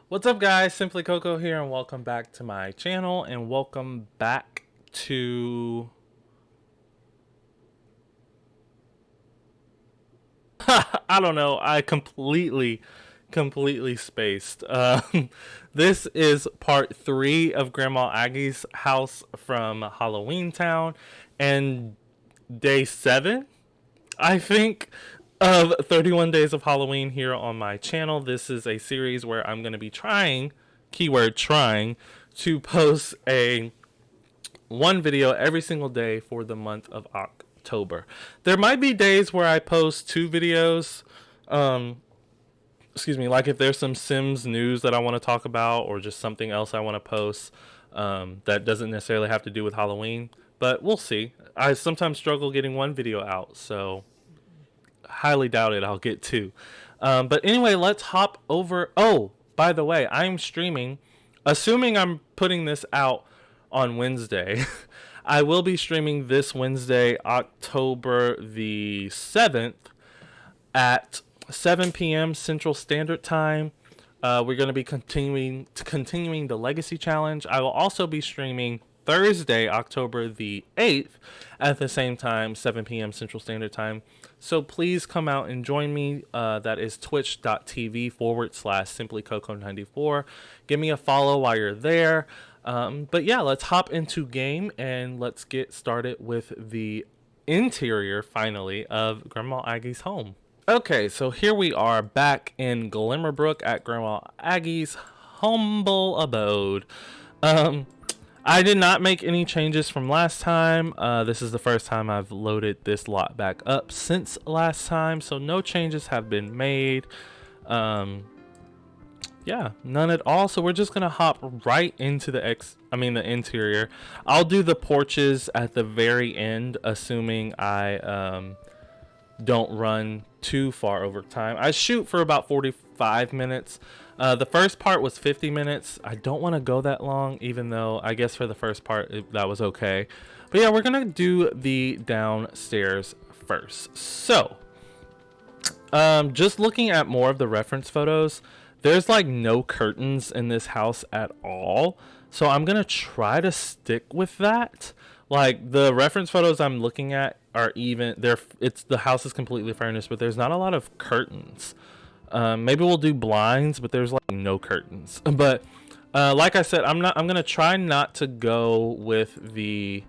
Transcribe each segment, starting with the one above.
What's up, guys? Simply Coco here, and welcome back to my channel, and welcome back to I don't know, I completely spaced. This is part 3 of Grandma Aggie's house from Halloween Town, and day 7, I think, of 31 Days of Halloween here on my channel. This is a series where I'm going to be trying, keyword trying, to post a one video every single day for the month of October. There might be days where I post 2 videos. Excuse me, like if there's some Sims news that I want to talk about, or just something else I want to post that doesn't necessarily have to do with Halloween. But we'll see. I sometimes struggle getting one video out, so highly doubt it I'll get 2. But anyway, let's hop over. Oh, by the way, I'm streaming, assuming I'm putting this out on Wednesday. I will be streaming this Wednesday, October the 7th at 7 p.m. Central Standard Time. We're going to be continuing the Legacy Challenge. I will also be streaming Thursday, October the 8th at the same time, 7 p.m. Central Standard Time. So please come out and join me. That is twitch.tv/simplycoco94. Give me a follow while you're there. But yeah, let's hop into game and let's get started with the interior, finally, of Grandma Aggie's home. Okay, so here we are back in Glimmerbrook at Grandma Aggie's humble abode. I did not make any changes from last time. This is the first time I've loaded this lot back up since last time, so no changes have been made. Yeah, none at all. So we're just gonna hop right into the interior. I'll do the porches at the very end, assuming I don't run too far over time. I shoot for about 45 minutes. The first part was 50 minutes. I don't want to go that long, even though I guess for the first part that was okay. But yeah, we're gonna do the downstairs first. So just looking at more of the reference photos, there's like no curtains in this house at all. So I'm gonna try to stick with that. Like the reference photos I'm looking at are the house is completely furnished, but there's not a lot of curtains. Maybe we'll do blinds, but there's like no curtains. But like I said, I'm gonna try not to go with the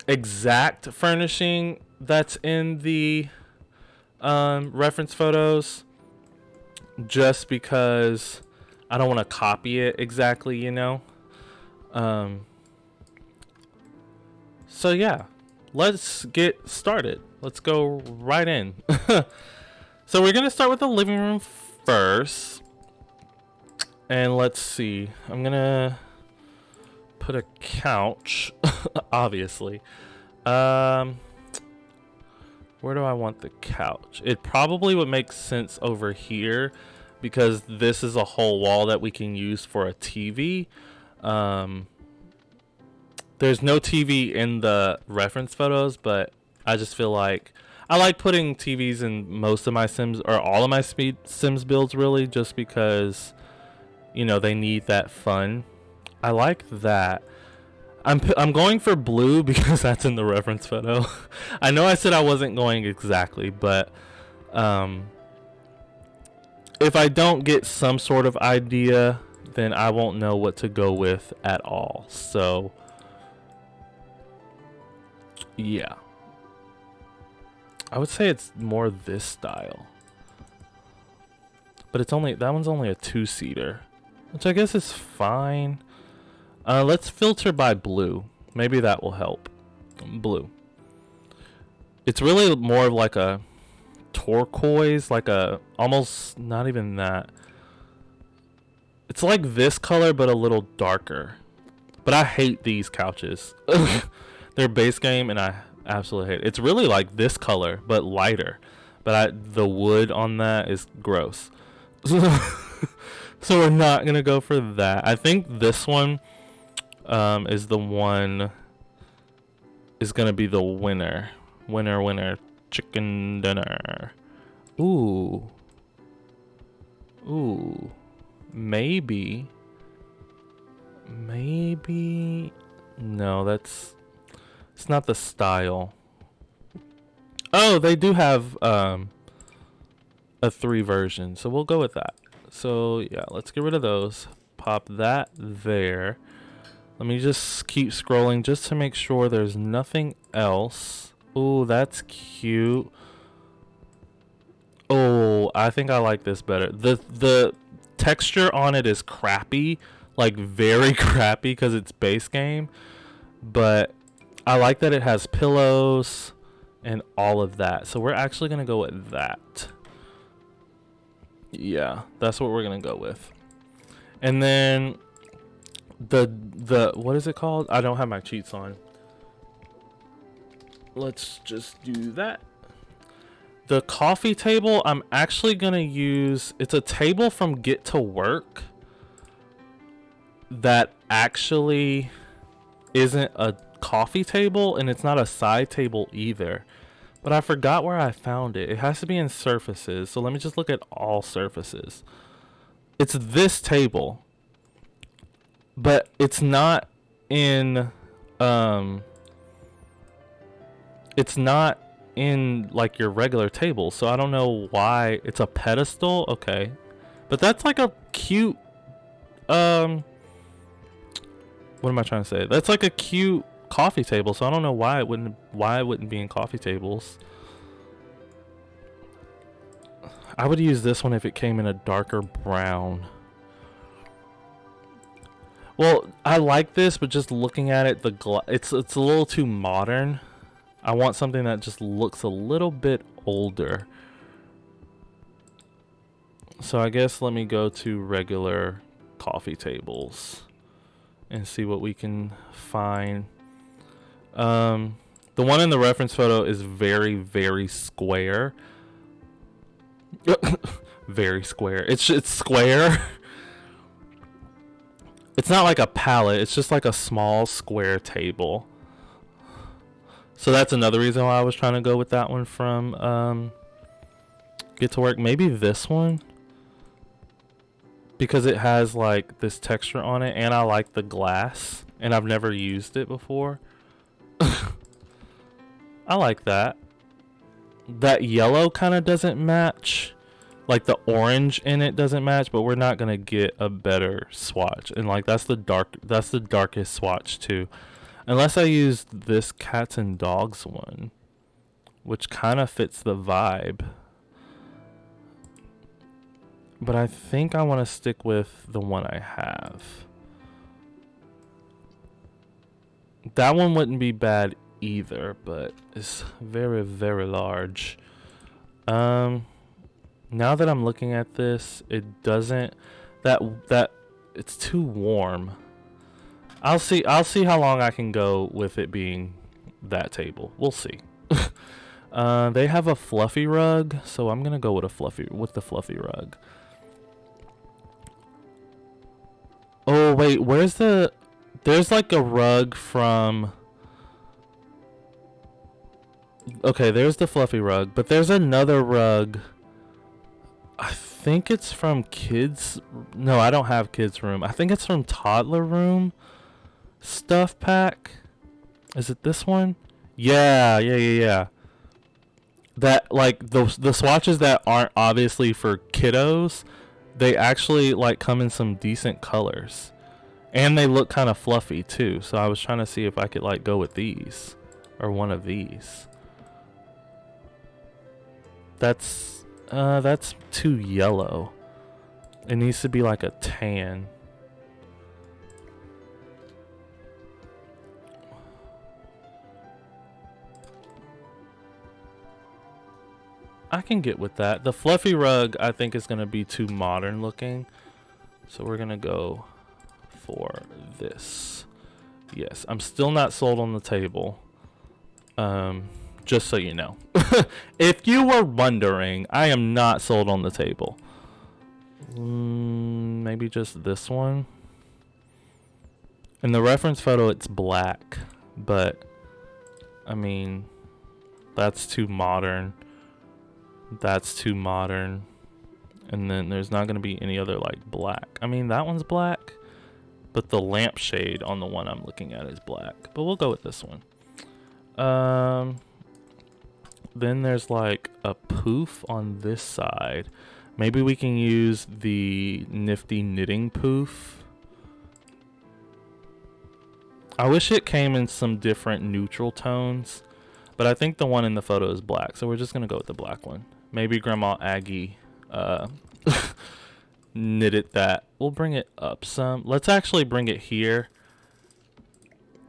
exact furnishing that's in the reference photos, just because I don't want to copy it exactly, you know. So yeah, let's get started. Let's go right in. So we're gonna start with the living room first, and let's see. I'm gonna put a couch, obviously. Where do I want the couch? It probably would make sense over here, because this is a whole wall that we can use for a TV. There's no TV in the reference photos, but I just feel like I like putting TVs in most of my Sims, or all of my Sims builds, really, just because, you know, they need that fun. I like that. I'm going for blue because that's in the reference photo. I know I said I wasn't going exactly, but if I don't get some sort of idea, then I won't know what to go with at all. So yeah, I would say it's more this style, but that one's only a 2-seater, which I guess is fine. Let's filter by blue. Maybe that will help. Blue. It's really more of like a turquoise, like a almost not even that. It's like this color, but a little darker. But I hate these couches. They're base game, and I absolutely hate it. It's really like this color, but lighter. But the wood on that is gross. So we're not gonna go for that. I think this one is gonna be the winner. Winner, chicken dinner. Ooh. maybe, no, it's not the style. Oh, they do have a 3 version, so we'll go with that. So yeah, let's get rid of those. Pop that there. Let me just keep scrolling just to make sure there's nothing else. Oh, that's cute. Oh, I think I like this better. The texture on it is crappy, like very crappy because it's base game, but I like that it has pillows and all of that. So we're actually gonna go with that. Yeah, that's what we're gonna go with. And then the what is it called? I don't have my cheats on. Let's just do that. The coffee table, I'm actually gonna use, it's a table from Get to Work that actually isn't a coffee table, and it's not a side table either. But I forgot where I found it. It has to be in surfaces. So let me just look at all surfaces. It's this table, but it's not in it's not in like your regular table. So I don't know why it's a pedestal. Okay. But that's like a cute what am I trying to say? That's like a cute coffee table, so I don't know why it wouldn't be in coffee tables. I would use this one if it came in a darker brown. Well, I like this, but just looking at it, it's a little too modern. I want something that just looks a little bit older. So I guess let me go to regular coffee tables and see what we can find. The one in the reference photo is very, very square. Very square. It's square. It's not like a palette. It's just like a small square table. So that's another reason why I was trying to go with that one from Get to Work. Maybe this one, because it has like this texture on it, and I like the glass, and I've never used it before. I like that. That yellow kind of doesn't match. Like the orange in it doesn't match, but we're not gonna get a better swatch. And like that's the darkest swatch too. Unless I use this cats and dogs one, which kind of fits the vibe. But I think I want to stick with the one I have. That one wouldn't be bad either, but it's very, very large. Now that I'm looking at this, it doesn't, that it's too warm. I'll see how long I can go with it being that table. We'll see. They have a fluffy rug, so I'm gonna go with the fluffy rug. Oh wait, there's like a rug from, okay, there's the fluffy rug, but there's another rug. I think it's from kids. No, I don't have kids room. I think it's from toddler room stuff pack. Is it this one? Yeah. That like the swatches that aren't obviously for kiddos, they actually like come in some decent colors, and they look kind of fluffy too. So I was trying to see if I could like go with these or one of these. That's too yellow. It needs to be like a tan. I can get with that. The fluffy rug I think is going to be too modern looking. So we're going to go for this. Yes, I'm still not sold on the table. Just so you know. If you were wondering, I am not sold on the table. Maybe just this one. In the reference photo, it's black. But, I mean, that's too modern. That's too modern. And then there's not going to be any other like black. I mean, that one's black, but the lampshade on the one I'm looking at is black. But we'll go with this one. Then there's like a poof on this side. Maybe we can use the nifty knitting poof. I wish it came in some different neutral tones, but I think the one in the photo is black, so we're just gonna go with the black one. Maybe Grandma Aggie knitted that. We'll bring it up some. Let's actually bring it here.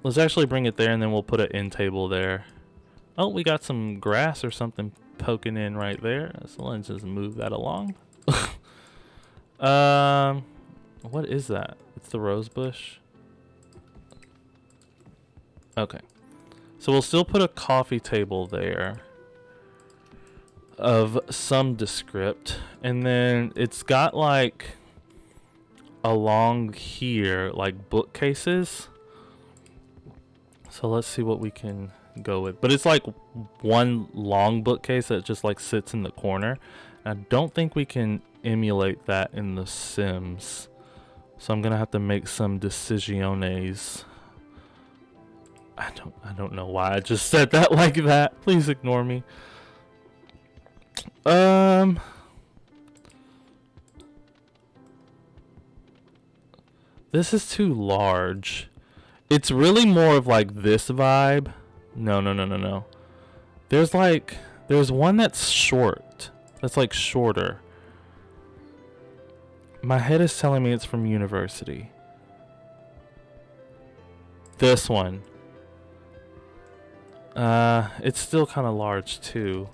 Let's actually bring it there, and then we'll put an end table there. Oh, we got some grass or something poking in right there. So let's just move that along. What is that? It's the rose bush. Okay. So we'll still put a coffee table there of some descript. And then it's got like along here like bookcases. So let's see what we can go with. But it's like one long bookcase that just like sits in the corner. I don't think we can emulate that in The Sims. So I'm gonna have to make some decisiones. I don't know why I just said that like that. Please ignore me. This is too large. It's really more of like this vibe. No. There's one that's short. That's like shorter. My head is telling me it's from university. This one. It's still kind of large too.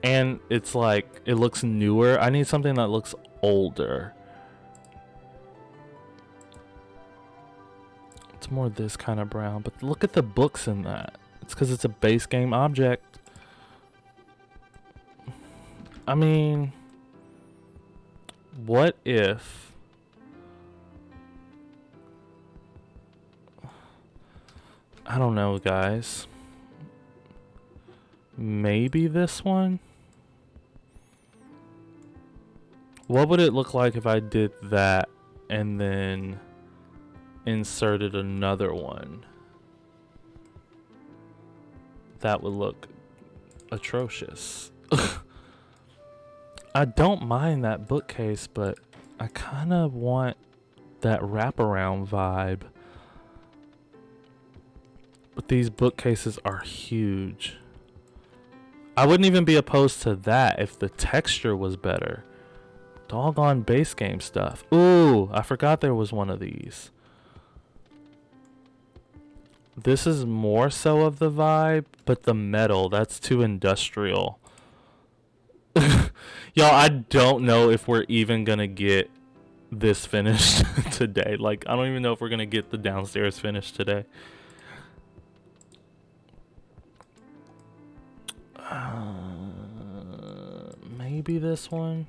And it's like, it looks newer. I need something that looks older. It's more this kind of brown, but look at the books in that. It's because it's a base game object. I mean, what if I don't know, guys. Maybe this one? What would it look like if I did that and then inserted another one? That would look atrocious. I don't mind that bookcase, but I kind of want that wraparound vibe. But these bookcases are huge. I wouldn't even be opposed to that if the texture was better. Doggone base game stuff. Ooh, I forgot there was one of these. This is more so of the vibe, but the metal, that's too industrial. Y'all, I don't know if we're even gonna get this finished today. Like, I don't even know if we're gonna get the downstairs finished today. Maybe this one.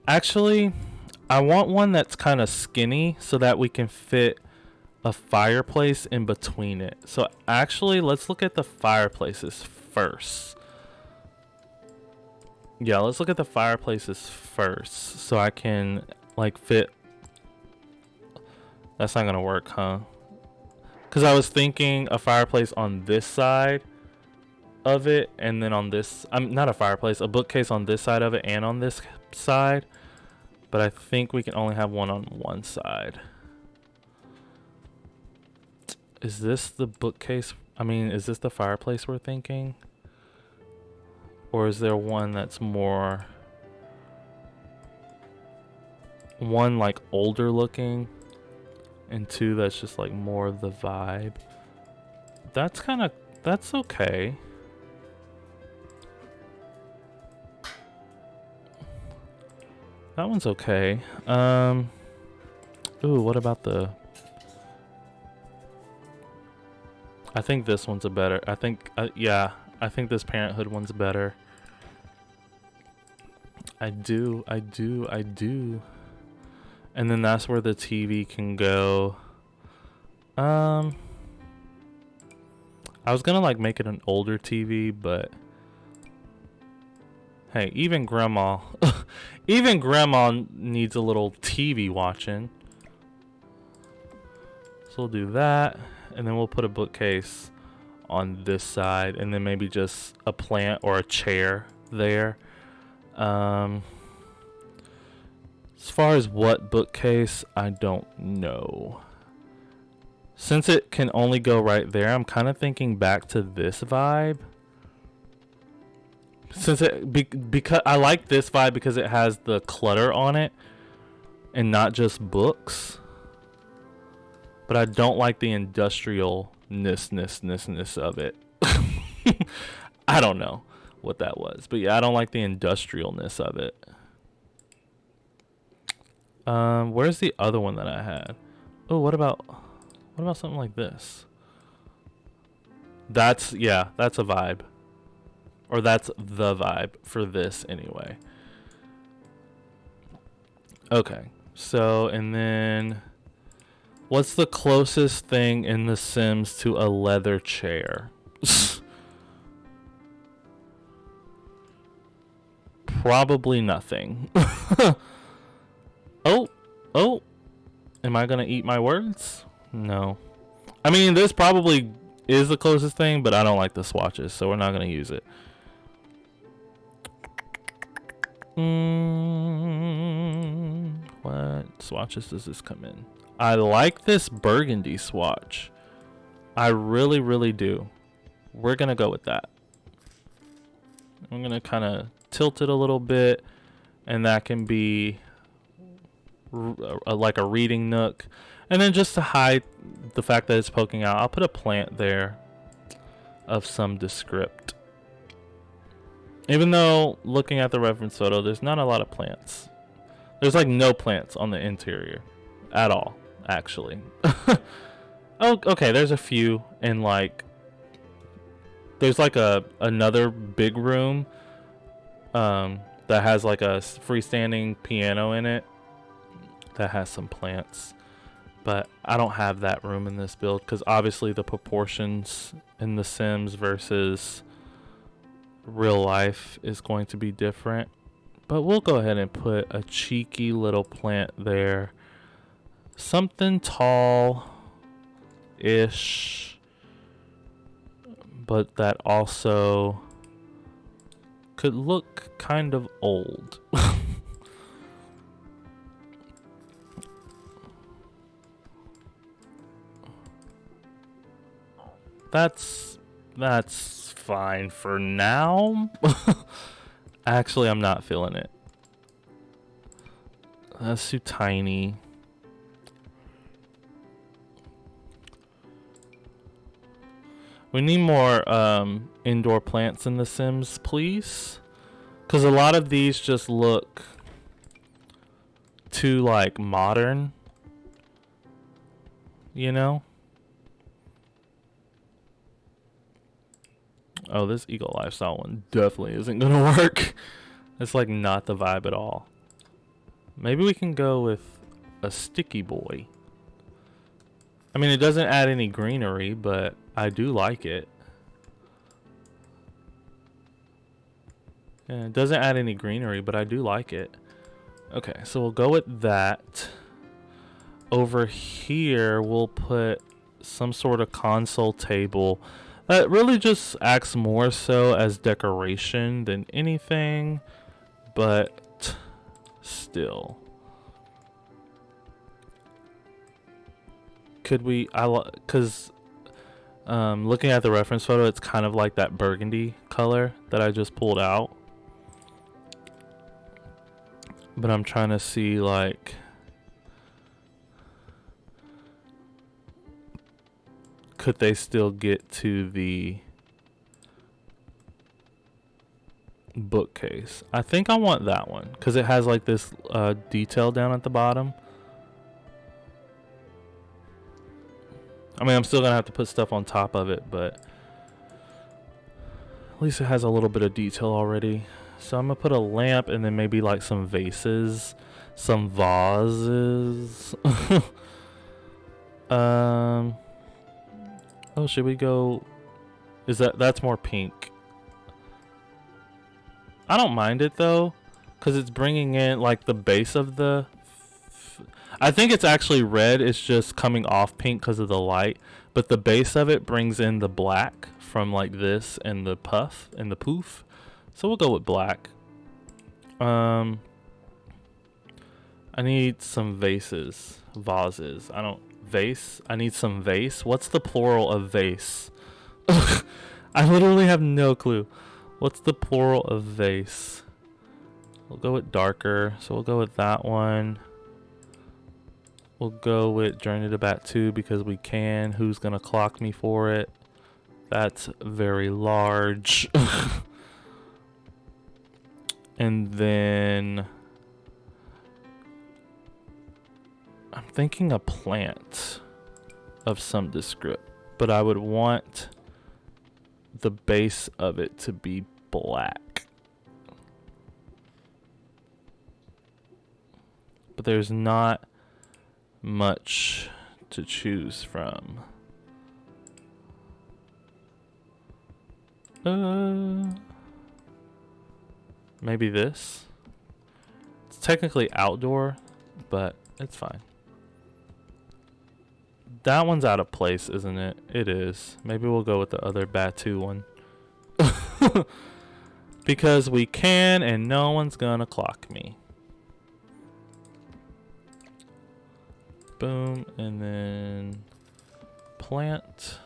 Actually, I want one that's kind of skinny so that we can fit a fireplace in between it. So actually, let's look at the fireplaces first. Yeah, let's look at the fireplaces first so I can like fit. That's not gonna work, huh? Because I was thinking a fireplace on this side of it, and then on this, not a fireplace, a bookcase on this side of it and on this side. But I think we can only have one on one side. Is this the bookcase? I mean, is this the fireplace we're thinking? Or is there one that's more... one like older looking, and two that's just like more of the vibe? That's kind of... that's okay. That one's okay. Ooh, what about the... I think this one's a better... I think... yeah, I think this Parenthood one's better. I do. And then that's where the TV can go. I I was gonna like make it an older TV, but hey, even grandma, even grandma needs a little TV watching. So we'll do that, and then we'll put a bookcase on this side, and then maybe just a plant or a chair there. As far as what bookcase, I don't know. Since it can only go right there, I'm kind of thinking back to this vibe. Since because I like this vibe because it has the clutter on it and not just books. But I don't like the industrialness of it. I don't know what that was, but yeah, I don't like the industrialness of it. Where's the other one that I had? Oh, what about something like this? That's a vibe. Or that's the vibe for this anyway. Okay. So, and then what's the closest thing in The Sims to a leather chair? Probably nothing. Oh. Am I gonna eat my words? No. I mean, this probably is the closest thing, but I don't like the swatches, so we're not gonna use it. What swatches does this come in? I like this burgundy swatch. I really, really do. We're gonna go with that. I'm gonna kind of tilt it a little bit, and that can be like a reading nook. And then just to hide the fact that it's poking out, I'll put a plant there of some descript. Even though looking at the reference photo, there's not a lot of plants. There's like no plants on the interior at all, actually. Oh, okay, there's a few in like, there's like another big room that has like a freestanding piano in it that has some plants. But I don't have that room in this build because obviously the proportions in The Sims versus real life is going to be different. But we'll go ahead and put a cheeky little plant there. Something tall-ish, but that also could look kind of old. That's fine for now. Actually, I'm not feeling it. That's too tiny. We need more indoor plants in The Sims, please. Because a lot of these just look too like modern. You know? Oh, this Eagle Lifestyle one definitely isn't gonna work. It's like not the vibe at all. Maybe we can go with a sticky boy. I mean, it doesn't add any greenery, but I do like it. Yeah, it doesn't add any greenery, but I do like it. Okay, so we'll go with that. Over here, we'll put some sort of console table. That really just acts more so as decoration than anything, but still. Could we, because looking at the reference photo, it's kind of like that burgundy color that I just pulled out. But I'm trying to see like, could they still get to the bookcase? I think I want that one because it has like this detail down at the bottom. I mean, I'm still gonna have to put stuff on top of it, but at least it has a little bit of detail already. So I'm gonna put a lamp and then maybe like some vases, some vases. Oh, should we go Is that's more pink? I don't mind it though, because it's bringing in like the base of the. I think it's actually red. It's just coming off pink because of the light, but the base of it brings in the black from like this and the puff and the poof. So we'll go with black. I need some vases. I don't vase. I need some vase. What's the plural of vase? I literally have no clue. What's the plural of vase? We'll go with darker. So we'll go with that one. We'll go with Journey to Bat 2 because we can. Who's going to clock me for it? That's very large. And then I'm thinking a plant of some description, but I would want the base of it to be black. But there's not much to choose from. Maybe this. It's technically outdoor, but it's fine. That one's out of place, isn't it? It is. Maybe we'll go with the other Batu one. Because we can and no one's gonna clock me. Boom, and then plant.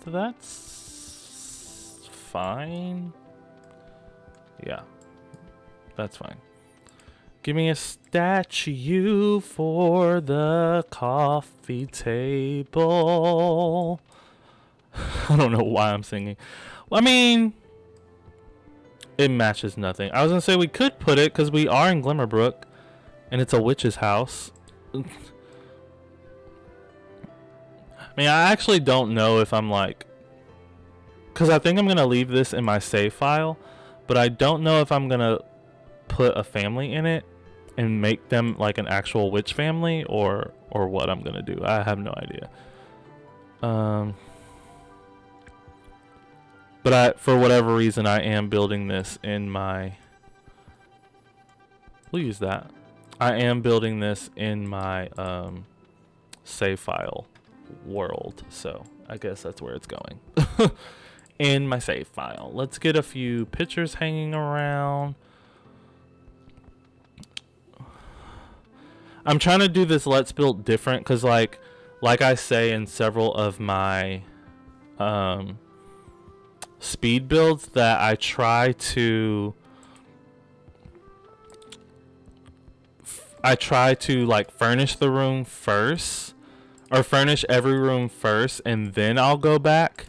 That's fine. Yeah, that's fine. Give me a statue for the coffee table. I don't know why I'm singing. I mean, it matches nothing. I was gonna say we could put it because we are in Glimmerbrook and it's a witch's house. I mean, I actually don't know if I'm like, because I think I'm gonna leave this in my save file, but I don't know if I'm gonna put a family in it and make them like an actual witch family or what I'm gonna do. I have no idea. But for whatever reason, I am building this in my. We'll use that. I am building this in my save file world, so I guess that's where it's going. In my save file. Let's get a few pictures hanging around. I'm trying to do this let's build different because like I say in several of my speed builds that I try to like furnish the room first, or furnish every room first, and then I'll go back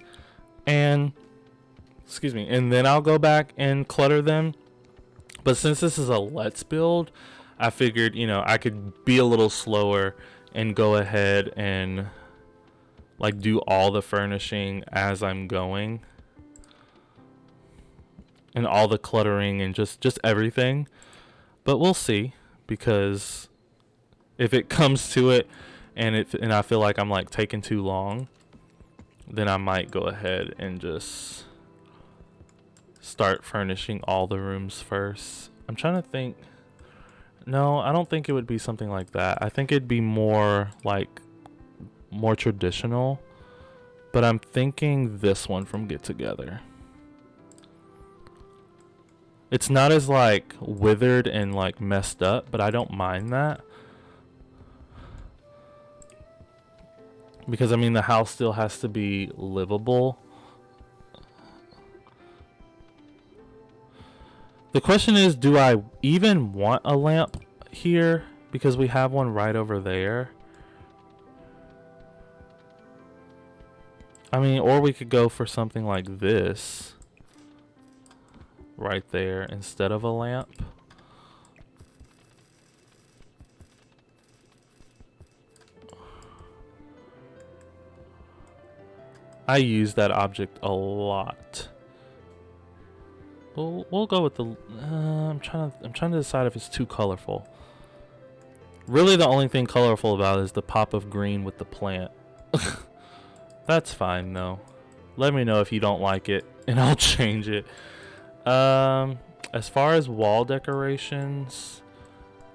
and clutter them. But since this is a let's build, I figured, you know, I could be a little slower and go ahead and like do all the furnishing as I'm going, and all the cluttering and just everything. But we'll see, because if it comes to it and I feel like I'm like taking too long, then I might go ahead and just start furnishing all the rooms first. I'm trying to think. No, I don't think it would be something like that. I think it'd be more traditional. But I'm thinking this one from Get Together. It's not as like withered and like messed up, but I don't mind that. Because I mean the house still has to be livable. The question is, do I even want a lamp here? Because we have one right over there. I mean, or we could go for something like this. Right there instead of a lamp. I use that object a lot. We'll go with the. I'm trying to decide if it's too colorful. Really, the only thing colorful about it is the pop of green with the plant. That's fine though. Let me know if you don't like it, and I'll change it. As far as wall decorations,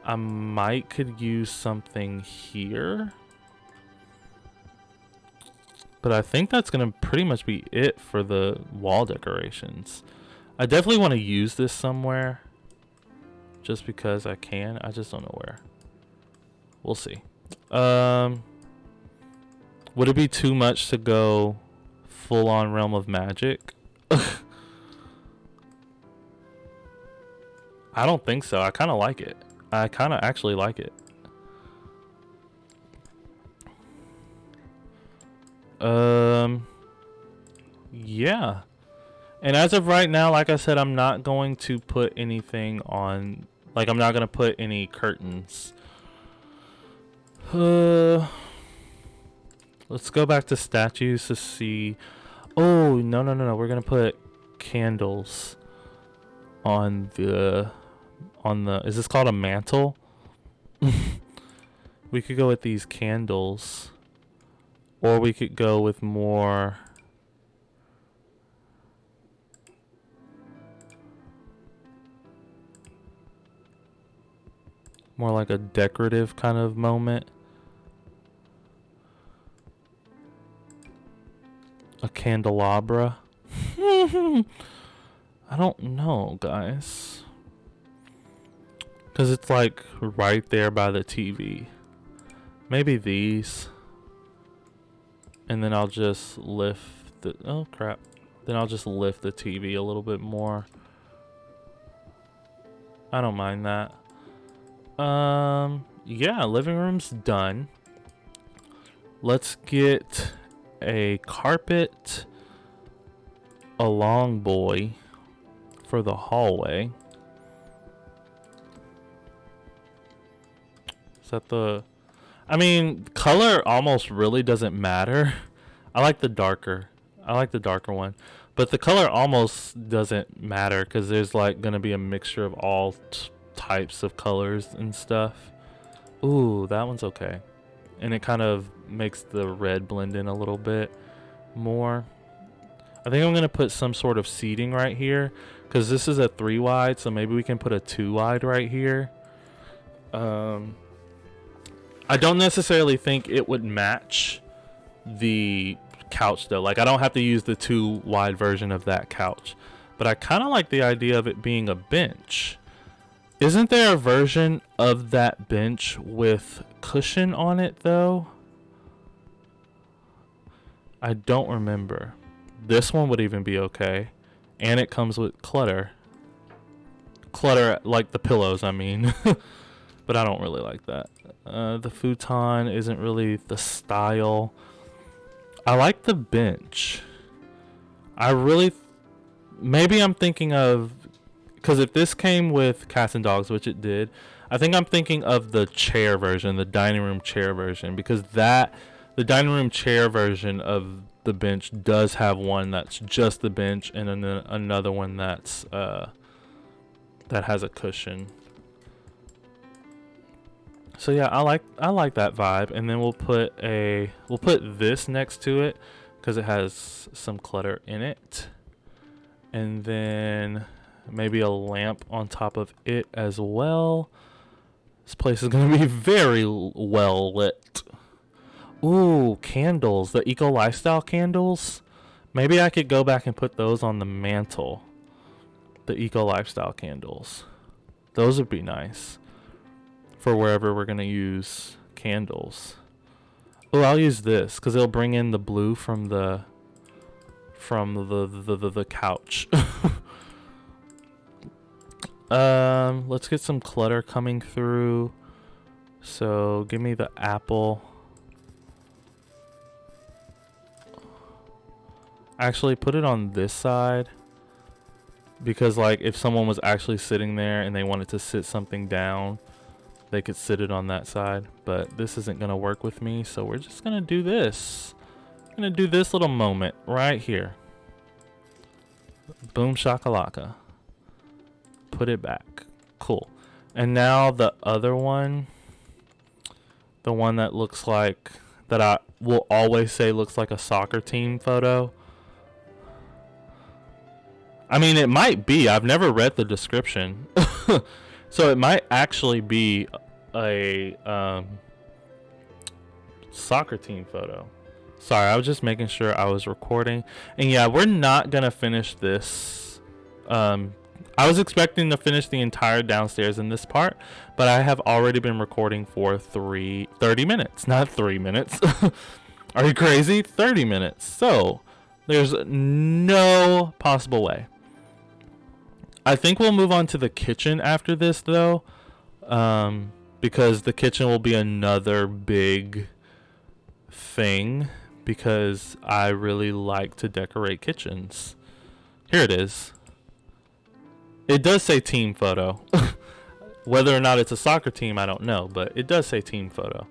I might could use something here. But I think that's going to pretty much be it for the wall decorations. I definitely want to use this somewhere. Just because I can. I just don't know where. We'll see. Would it be too much to go full on Realm of Magic? I don't think so. I kind of like it. I kind of actually like it. Yeah. And as of right now, like I said, I'm not going to put anything on, like I'm not going to put any curtains. Let's go back to statues to see. Oh, no. We're going to put candles on the, is this called a mantle? We could go with these candles. Or we could go with more like a decorative kind of moment. A candelabra. I don't know, guys. Because it's like right there by the TV. Maybe these. And then I'll just lift the, oh crap. Then I'll just lift the TV a little bit more. I don't mind that. Yeah, living room's done. Let's get a carpet, a long boy for the hallway. Is that the, I mean, color almost really doesn't matter. I like the darker one. But the color almost doesn't matter because there's like going to be a mixture of all types of colors and stuff. Ooh, that one's okay. And it kind of makes the red blend in a little bit more. I think I'm going to put some sort of seating right here because this is a 3 wide, so maybe we can put a 2 wide right here. I don't necessarily think it would match the couch though. Like I don't have to use the 2 wide version of that couch, but I kind of like the idea of it being a bench. Isn't there a version of that bench with cushion on it though? I don't remember. This one would even be okay, and it comes with clutter like the pillows, I mean. But I don't really like that. The futon isn't really the style. I like the bench. I really, maybe I'm thinking of, because if this came with cats and dogs, which it did, I think I'm thinking of the chair version, the dining room chair version, because the dining room chair version of the bench does have one that's just the bench and another one that's that has a cushion. So yeah, I like that vibe, and then we'll put this next to it because it has some clutter in it, and then maybe a lamp on top of it as well. This place is gonna be very well lit. Ooh, candles, the eco lifestyle candles. Maybe I could go back and put those on the mantle. The eco lifestyle candles, those would be nice for wherever we're gonna use candles. Oh, I'll use this because it'll bring in the blue from the couch. Let's get some clutter coming through. So give me the apple. Actually, put it on this side because like if someone was actually sitting there and they wanted to sit something down, they could sit it on that side, but this isn't gonna work with me, so we're just gonna do this. I'm gonna do this little moment right here. Boom shakalaka. put it back. Cool. And now the other one, the one that looks like, that I will always say looks like a soccer team photo. I mean, it might be. I've never read the description. So it might actually be a soccer team photo. Sorry, I was just making sure I was recording. And yeah, we're not going to finish this. I was expecting to finish the entire downstairs in this part, but I have already been recording for 30 minutes. Not 3 minutes. Are you crazy? 30 minutes. So there's no possible way. I think we'll move on to the kitchen after this, though, because the kitchen will be another big thing, because I really like to decorate kitchens. Here it is. It does say team photo. Whether or not it's a soccer team, I don't know, but it does say team photo.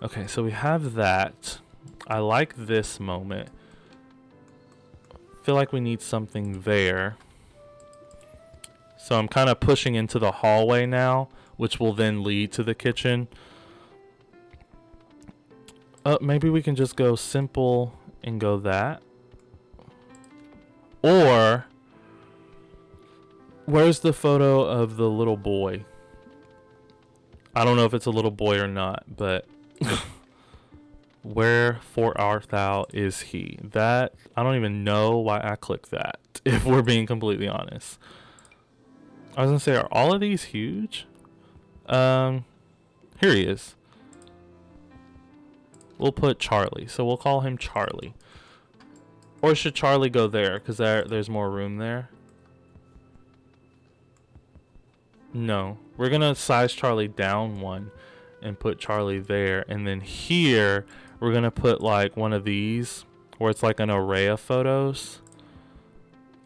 Okay, so we have that. I like this moment. Feel like we need something there. So I'm kind of pushing into the hallway now, which will then lead to the kitchen. Maybe we can just go simple and go that. Or, where's the photo of the little boy? I don't know if it's a little boy or not, but wherefore art thou is he? That, I don't even know why I clicked that, if we're being completely honest. I was gonna say, are all of these huge? Here he is. We'll put Charlie, so we'll call him Charlie. Or should Charlie go there, because there's more room there? No, we're gonna size Charlie down one and put Charlie there, and then here we're gonna put like one of these where it's like an array of photos.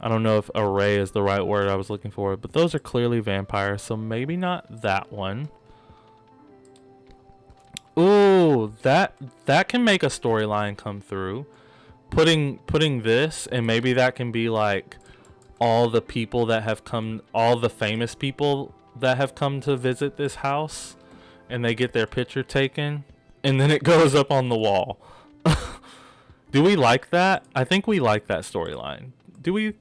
I don't know if array is the right word I was looking for, but those are clearly vampires, so maybe not that one. Ooh, that can make a storyline come through. Putting this, and maybe that can be like all the people that have come, all the famous people that have come to visit this house, and they get their picture taken, and then it goes up on the wall. Do we like that? I think we like that storyline. Do we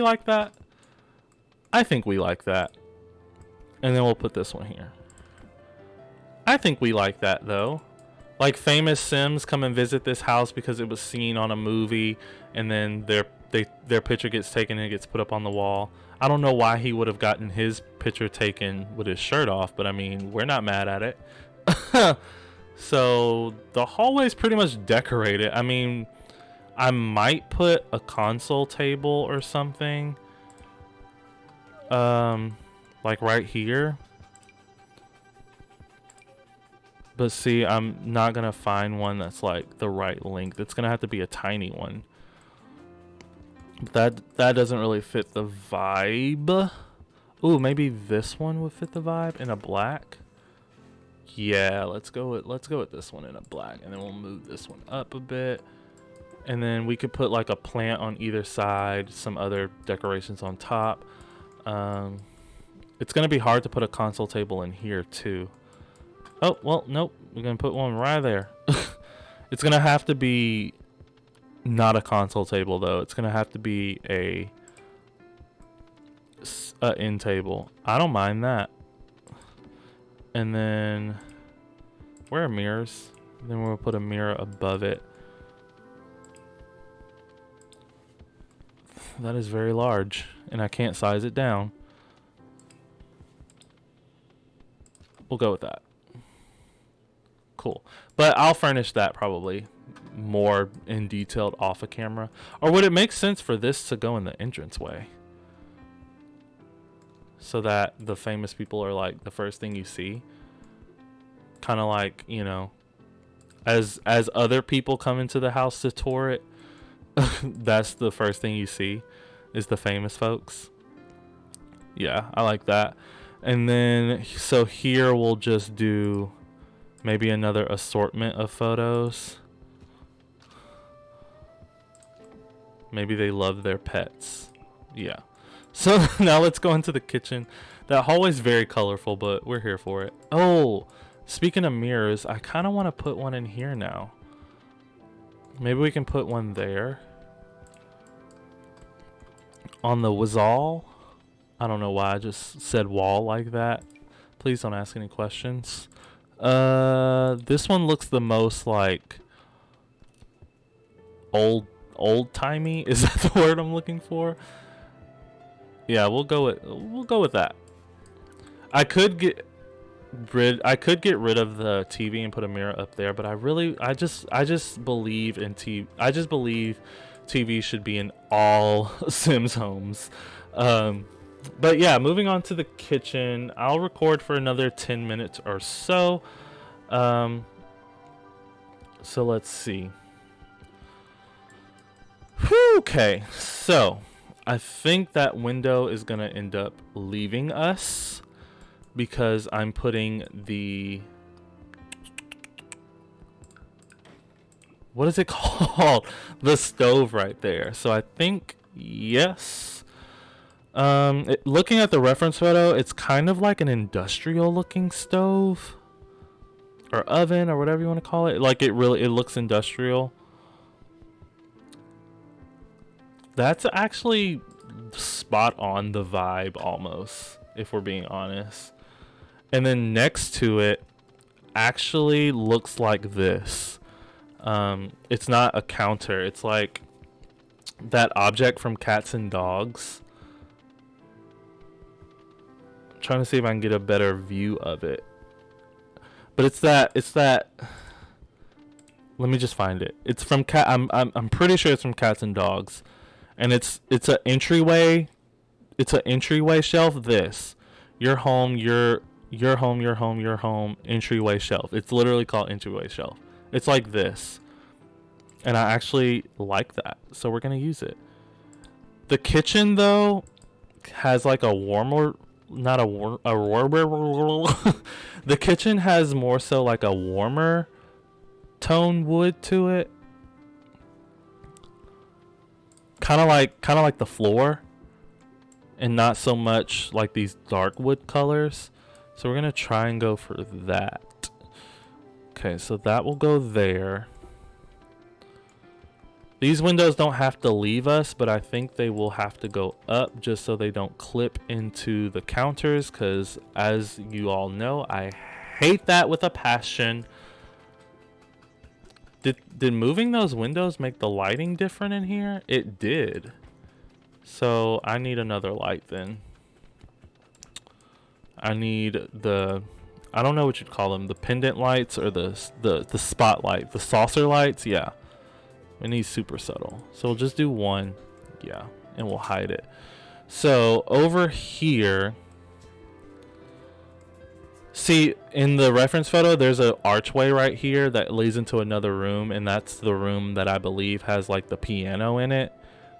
like that? I think we like that. And then we'll put this one here. I think we like that, though. Like, famous Sims come and visit this house because it was seen on a movie, and then their picture gets taken and it gets put up on the wall. I don't know why he would have gotten his picture taken with his shirt off, but I mean, we're not mad at it. So the hallway's pretty much decorated. I mean, I might put a console table or something, like right here. But see, I'm not gonna find one that's like the right length. It's gonna have to be a tiny one. But that doesn't really fit the vibe. Ooh, maybe this one would fit the vibe in a black. Yeah, let's go with this one in a black, and then we'll move this one up a bit. And then we could put like a plant on either side, some other decorations on top. It's gonna be hard to put a console table in here too. Oh, well, nope. We're going to put one right there. It's going to have to be not a console table, though. It's going to have to be a end table. I don't mind that. And then, where are mirrors? Then we'll put a mirror above it. That is very large, and I can't size it down. We'll go with that. Cool. But I'll furnish that probably more in detailed off of camera. Or would it make sense for this to go in the entranceway? So that the famous people are like the first thing you see? Kind of like, you know, as other people come into the house to tour it, that's the first thing you see is the famous folks. Yeah, I like that. And then, so here we'll just do maybe another assortment of photos. Maybe they love their pets. Yeah. So now let's go into the kitchen. That hallway's very colorful, but we're here for it. Oh, speaking of mirrors, I kind of want to put one in here now. Maybe we can put one there. On the wall. I don't know why I just said wall like that. Please don't ask any questions. This one looks the most like old-timey. Is that the word I'm looking for? Yeah, we'll go with that. I could get rid of the TV and put a mirror up there, but I just believe in TV. I just believe TV should be in all Sims homes. But yeah, moving on to the kitchen. I'll record for another 10 minutes or so. So let's see. Whew, okay, so I think that window is gonna end up leaving us because I'm putting the, what is it called? The stove right there. So I think yes. Looking at the reference photo, it's kind of like an industrial looking stove or oven or whatever you want to call it. Like it looks industrial. That's actually spot on the vibe almost, if we're being honest. And then next to it actually looks like this. It's not a counter. It's like that object from Cats and Dogs. I'm trying to see if I can get a better view of it. But it's that. Let me just find it. It's from I'm pretty sure it's from Cats and Dogs. And it's an entryway. It's an entryway shelf. This, your home, your home, entryway shelf. It's literally called entryway shelf. It's like this, and I actually like that, so we're gonna use it. The kitchen though has like a warmer, not a warmer. The kitchen has more so like a warmer tone wood to it. Kind of like the floor, and not so much like these dark wood colors. So we're gonna try and go for that. Okay, so that will go there. These windows don't have to leave us, but I think they will have to go up just so they don't clip into the counters, because as you all know, I hate that with a passion. Did moving those windows make the lighting different in here? It did. So I need another light then. I need the, I don't know what you'd call them, the pendant lights or the spotlight, the saucer lights. Yeah, we need super subtle. So we'll just do one. Yeah, and we'll hide it. So over here, see in the reference photo, there's an archway right here that leads into another room, and that's the room that I believe has like the piano in it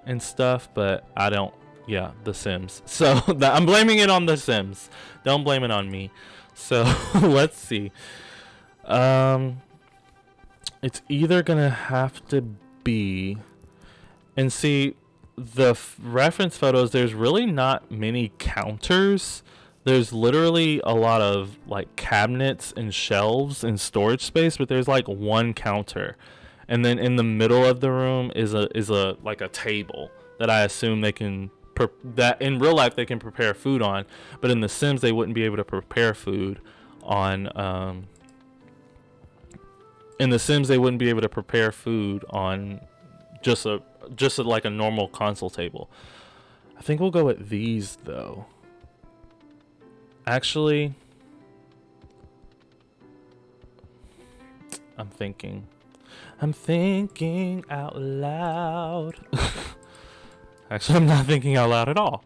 and stuff, but I don't. Yeah, The Sims. So I'm blaming it on The Sims. Don't blame it on me. So let's see. It's either gonna have to be, and see the reference photos, there's really not many counters. There's literally a lot of like cabinets and shelves and storage space, but there's like one counter, and then in the middle of the room is a like a table that I assume they can that in real life they can prepare food on, but in The Sims they wouldn't be able to prepare food on. In The Sims they wouldn't be able to prepare food on just like a normal console table. I think we'll go with these though. Actually, I'm thinking out loud. Actually, I'm not thinking out loud at all.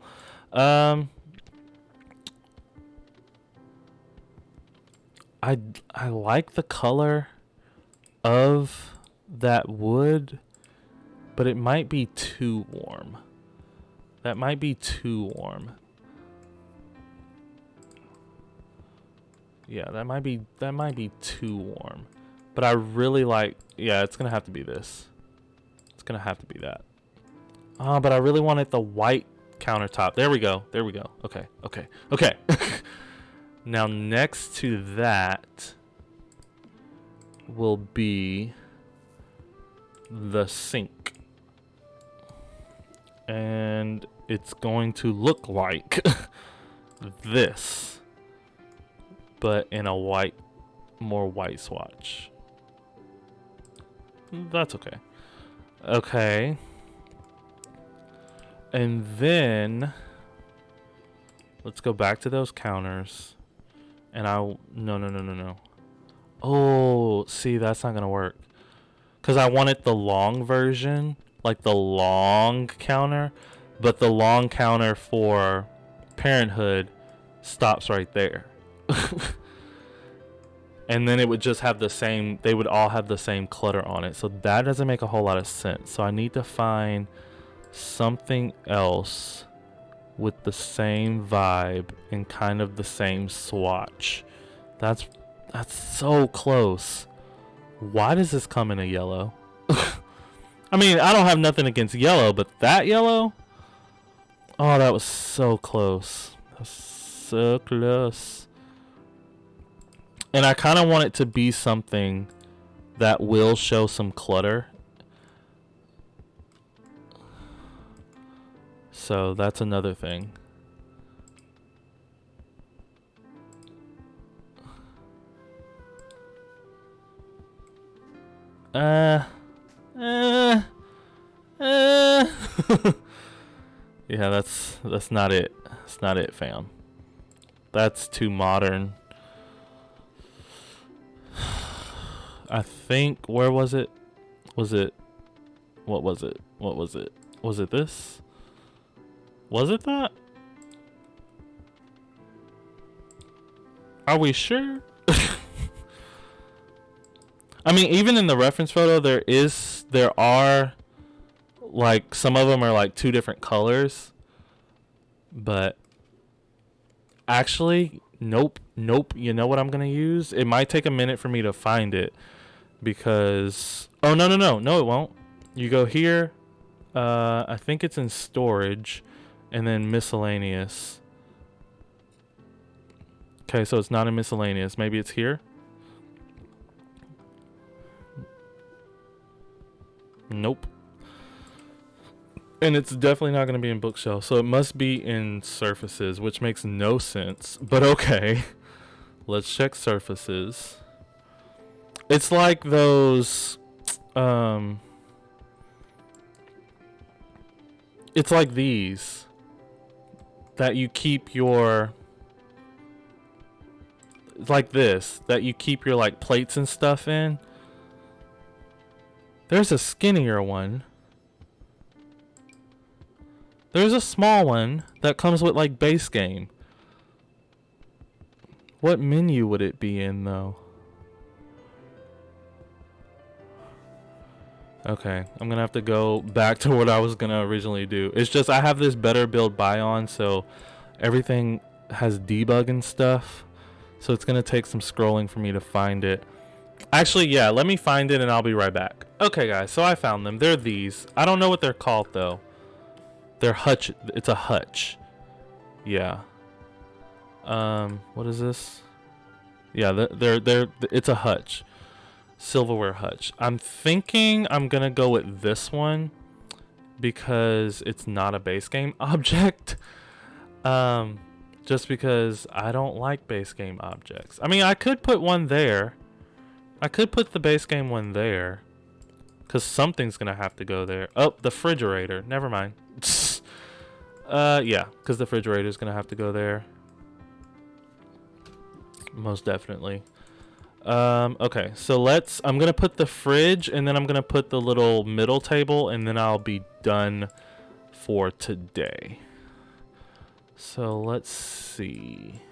I like the color of that wood, but it might be too warm. That might be too warm. Yeah, that might be too warm. But I really like, yeah, it's gonna have to be this. It's gonna have to be that. But I really wanted the white countertop. There we go. There we go. Okay. Okay. Okay. Now next to that will be the sink. And it's going to look like this, but in a white, more white swatch. That's okay. Okay. And then let's go back to those counters. And no. Oh, see, that's not gonna work. Cause I wanted the long version, like the long counter, but the long counter for Parenthood stops right there. And then it would just have the same, they would all have the same clutter on it. So that doesn't make a whole lot of sense. So I need to find something else with the same vibe and kind of the same swatch. That's so close. Why does this come in a yellow? I mean, I don't have nothing against yellow, but that yellow? Oh, that was so close. That's so close. And I kind of want it to be something that will show some clutter. So that's another thing. Yeah, that's not it. That's not it, fam. That's too modern. I think, where was it? Was it, what was it? What was it? Was it this? Was it that? Are we sure? I mean, even in the reference photo, there are, like, some of them are like 2 different colors. But actually, nope. You know what I'm going to use? It might take a minute for me to find it. Because, oh, no, it won't. You go here. I think it's in storage. And then miscellaneous. Okay, so it's not in miscellaneous. Maybe it's here. Nope. And it's definitely not going to be in bookshelf. So it must be in surfaces, which makes no sense. But okay. Let's check surfaces. It's like those... it's like these. That you keep your... It's like this. That you keep your like plates and stuff in. There's a skinnier one. There's a small one that comes with like base game. What menu would it be in though? Okay, I'm gonna have to go back to what I was gonna originally do. It's just I have this better build buy on, so everything has debug and stuff. So it's gonna take some scrolling for me to find it. Actually, yeah, let me find it and I'll be right back. Okay, guys, so I found them. They're these. I don't know what they're called though. They're hutch. It's a hutch. Yeah. What is this? Yeah, it's a hutch. Silverware hutch. I'm thinking I'm gonna go with this one because it's not a base game object. Just because I don't like base game objects. I mean, I could put one there. I could put the base game one there. Because something's going to have to go there. Oh, the refrigerator. Never mind. Yeah, because the refrigerator is going to have to go there. Most definitely. Okay, so I'm going to put the fridge, and then I'm going to put the little middle table, and then I'll be done for today. So let's see.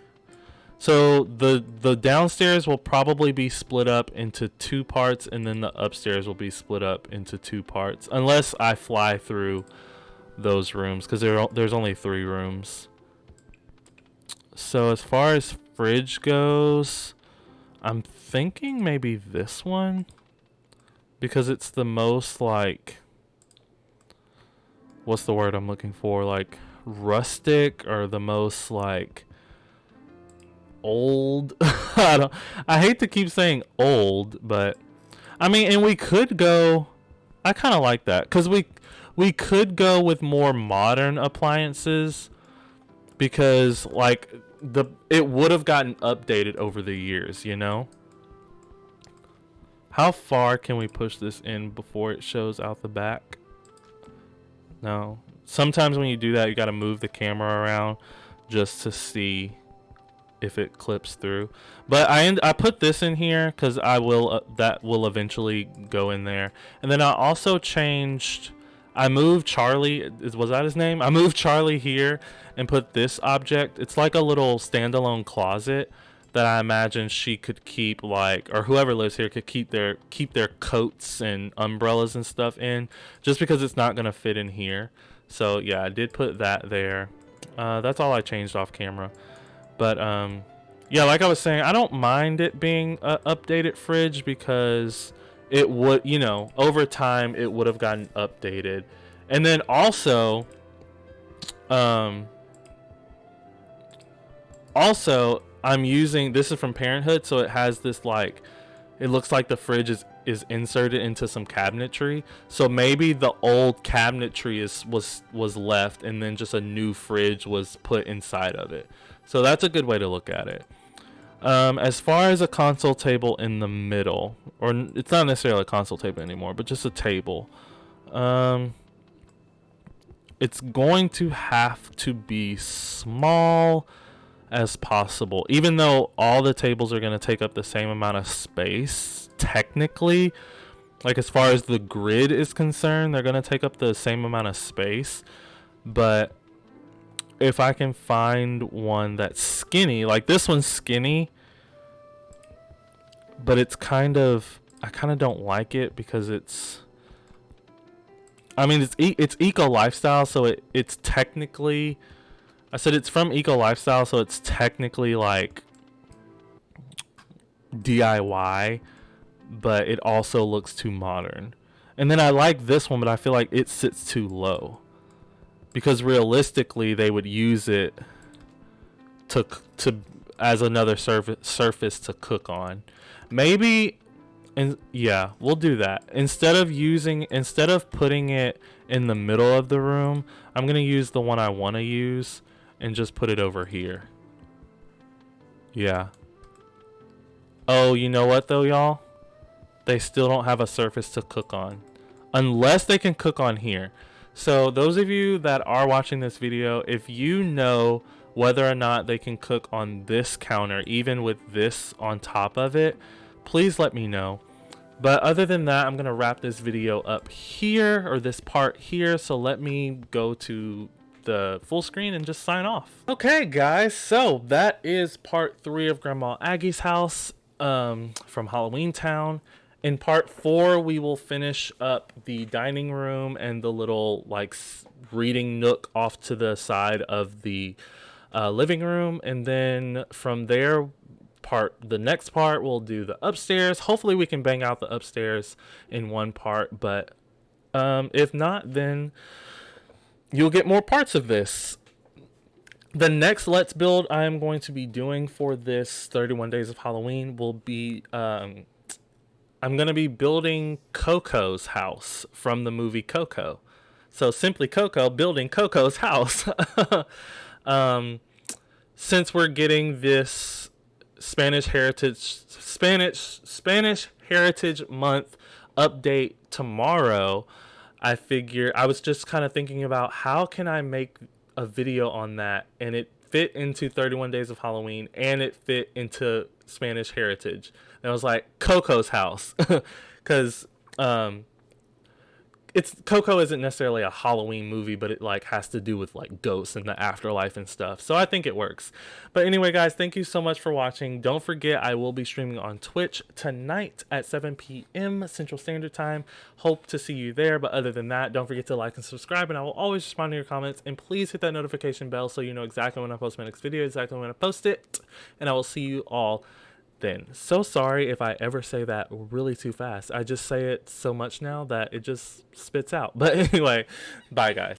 So the downstairs will probably be split up into 2 parts, and then the upstairs will be split up into 2 parts, unless I fly through those rooms, because there's only 3 rooms. So as far as fridge goes, I'm thinking maybe this one, because it's the most like, what's the word I'm looking for, like rustic or the most like old. I hate to keep saying old, but I mean, and we could go, I kind of like that cuz we could go with more modern appliances because like it would have gotten updated over the years, you know? How far can we push this in before it shows out the back? No. Sometimes when you do that, you got to move the camera around just to see if it clips through. But I put this in here because I will that will eventually go in there. And then I also changed. I moved Charlie. Was that his name? I moved Charlie here and put this object. It's like a little standalone closet that I imagine she could keep, like, or whoever lives here could keep their coats and umbrellas and stuff in, just because it's not gonna fit in here. So yeah, I did put that there. That's all I changed off camera. But yeah, like I was saying, I don't mind it being an updated fridge because it would, you know, over time it would have gotten updated. And then also I'm using, this is from Parenthood, so it has this like, it looks like the fridge is inserted into some cabinetry. So maybe the old cabinetry was left and then just a new fridge was put inside of it. So that's a good way to look at it. As far as a console table in the middle, or it's not necessarily a console table anymore, but just a table. It's going to have to be small as possible, even though all the tables are going to take up the same amount of space. Technically, like as far as the grid is concerned, they're going to take up the same amount of space. But if I can find one that's skinny, like this one's skinny, but it's kind of, I kind of don't like it because it's, I mean, it's eco lifestyle, so it's technically, I said it's from Eco Lifestyle, so it's technically like DIY, but it also looks too modern. And then I like this one, but I feel like it sits too low because realistically they would use it to as another surface to cook on. Maybe, and yeah, we'll do that. Instead of putting it in the middle of the room, I'm gonna use the one I want to use and just put it over here. Yeah. Oh, you know what though, y'all? They still don't have a surface to cook on. Unless they can cook on here. So those of you that are watching this video, if you know whether or not they can cook on this counter, even with this on top of it, please let me know. But other than that, I'm gonna wrap this video up here, or this part here. So let me go to the full screen and just sign off. Okay guys, so that is part 3 of Grandma Aggie's house from Halloween Town. In part 4 we will finish up the dining room and the little like reading nook off to the side of the living room, and then from there the next part we'll do the upstairs. Hopefully we can bang out the upstairs in one part, but if not, then you'll get more parts of this. The next Let's Build I am going to be doing for this 31 Days of Halloween will be, I'm going to be building Coco's house from the movie Coco. So simply Coco building Coco's house. Since we're getting this Spanish Heritage Month update tomorrow, I was just kind of thinking about how can I make a video on that and it fit into 31 Days of Halloween and it fit into Spanish Heritage. And I was like, Coco's house, because Coco isn't necessarily a Halloween movie, but it like has to do with like ghosts and the afterlife and stuff. So I think it works. But anyway, guys, thank you so much for watching. Don't forget, I will be streaming on Twitch tonight at 7 p.m. Central Standard Time. Hope to see you there. But other than that, don't forget to like and subscribe, and I will always respond to your comments. And please hit that notification bell so you know exactly when I post my next video, exactly when I post it. And I will see you all then. So sorry if I ever say that really too fast. I just say it so much now that it just spits out. But anyway, bye guys.